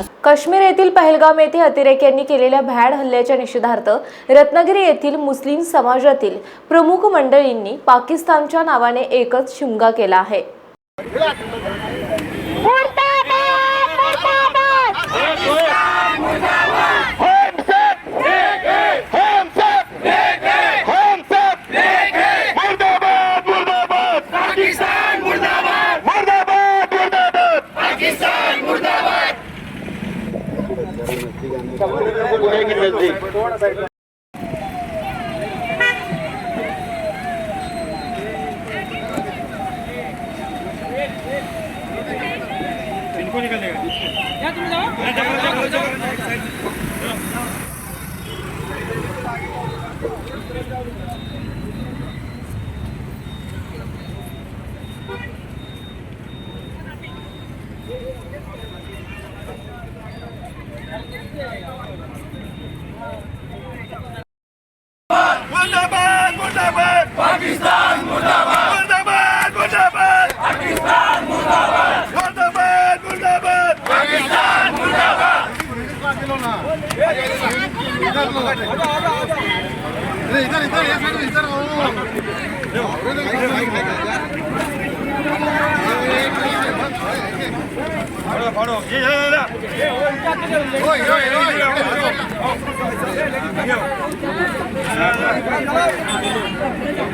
काश्मीर येथील पहलगाम येथे अतिरेक्यांनी केलेल्या भ्याड हल्ल्याच्या निषेधार्थ रत्नागिरी येथील मुस्लिम समाजातील प्रमुख मंडळींनी पाकिस्तानच्या नावाने एकच शिमगा केला आहे। इनको निकलने का तुम जाओ मुर्दाबाद मुर्दाबाद पाकिस्तान मुर्दाबाद मुर्दाबाद मुर्दाबाद पाकिस्तान मुर्दाबाद मुर्दाबाद मुर्दाबाद पाकिस्तान मुर्दाबाद।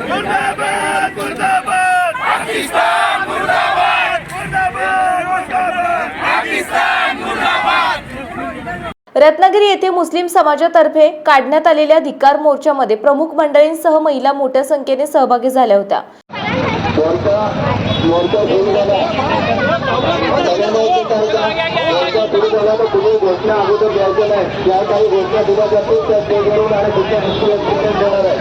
मुर्दाबाद मुर्दाबाद पाकिस्तान मुर्दाबाद मुर्दाबाद मुर्दाबाद पाकिस्तान मुर्दाबाद। रत्नागिरी येथे मुस्लिम समाजातर्फे काढण्यात आलेल्या धिक्कार मोर्चामध्ये प्रमुख मंडळींसह महिला मोठ्या संख्येने सहभागी झाल्या होत्या। घोषणा अगोदर द्यायचं नाही, ज्या काही घोषणा दिल्या जातील त्या स्टेजवरून आणि तुमच्या देणार आहे।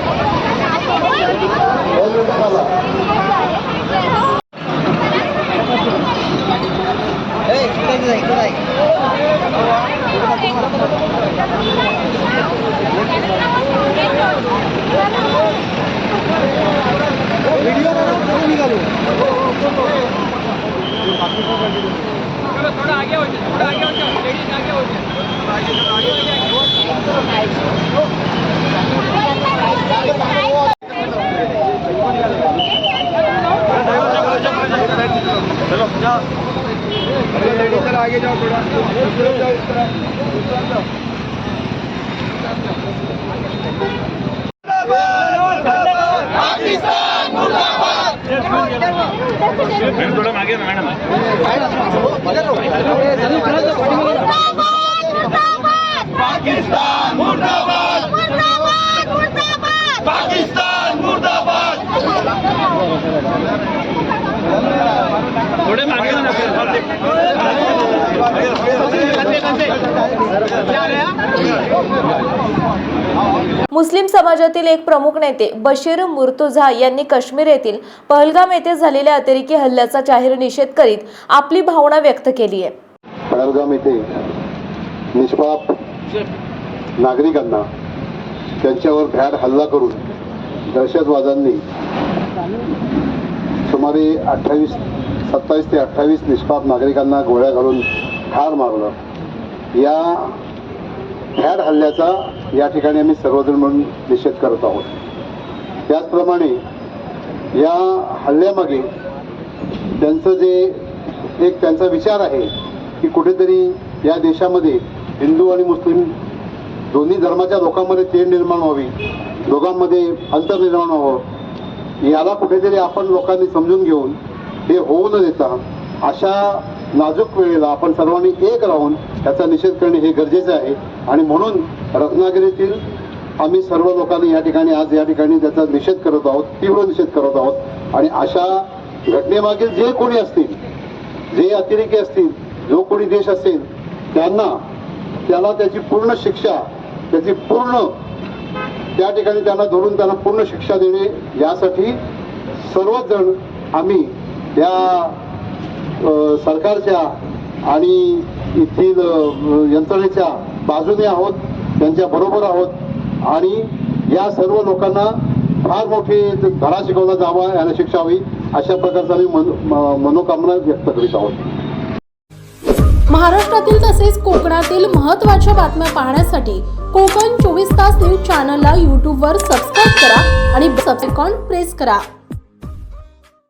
थोड़ा आगे हो जाए, थोड़ा आगे हो जाए, लेडीज आगे हो जाए, आगे हो जाए। चलो जाओ, लेडीज सर आगे जाओ, थोड़ा जाओ इस तरह। पाकिस्तान मुर्दाबाद। थोड़ा आगे ना मैडम। पाकिस्तान मुर्दाबाद पाकिस्तान मुर्दाबाद। थोड़े आगे मुस्लिम समाजातील एक प्रमुख नेते बशीर मुर्तुझा यांनी काश्मीर येथील पहलगाम येथे झालेल्या अतिरेकी हल्ल्याचा जाहीर निषेध करीत आपली भावना व्यक्त केली आहे। पहलगाम येथे निष्पाप नागरिकांना त्यांच्यावर भ्याड हल्ला करून दहशतवाद्यांनी सुमारे 27 ते 28 निष्पाप नागरिकांना गोळ्या घालून ठार मारलं। या भ्याड हल्ल्याचा या ठिकाणी आम्ही सर्वजण म्हणून निषेध करत आहोत। त्याचप्रमाणे या हल्ल्यामागे त्यांचं जे एक त्यांचा विचार आहे की कुठेतरी या देशामध्ये हिंदू आणि मुस्लिम दोन्ही धर्माच्या लोकांमध्ये तेढ निर्माण व्हावी, दोघांमध्ये अंतर निर्माण व्हावं, याला कुठेतरी आपण लोकांनी समजून घेऊन हे होऊ न देता अशा नाजूक वेळेला आपण सर्वांनी एक राहून त्याचा निषेध करणे हे गरजेचे आहे। आणि म्हणून रत्नागिरीतील आम्ही सर्व लोकांनी या ठिकाणी आज या ठिकाणी त्याचा निषेध करत आहोत, तीव्र निषेध करत आहोत। आणि अशा घटनेमागील जे कोणी असतील, जे अतिरेकी असतील, जो कोणी देश असेल त्याला त्याची पूर्ण शिक्षा, त्याची पूर्ण त्या ठिकाणी त्यांना धरून त्यांना पूर्ण शिक्षा देणे यासाठी सर्वच जण आम्ही या सरकारच्या आणि येथील यंत्रणेच्या बाजूने आहोत, त्यांच्या बरोबर आहोत। आणि या सर्व लोकांना फार मोठी धडा शिकवला जावा, याला शिक्षा व्हावी अशा प्रकारचा आम्ही मनोकामना व्यक्त करीत आहोत। महाराष्ट्रातील तसेच कोकणातील महत्त्वाच्या बातम्या पाहण्यासाठी कोकण 24 तास न्यूज चॅनलला यूट्यूबवर सबस्क्राईब करा आणि बेल आयकॉन प्रेस करा.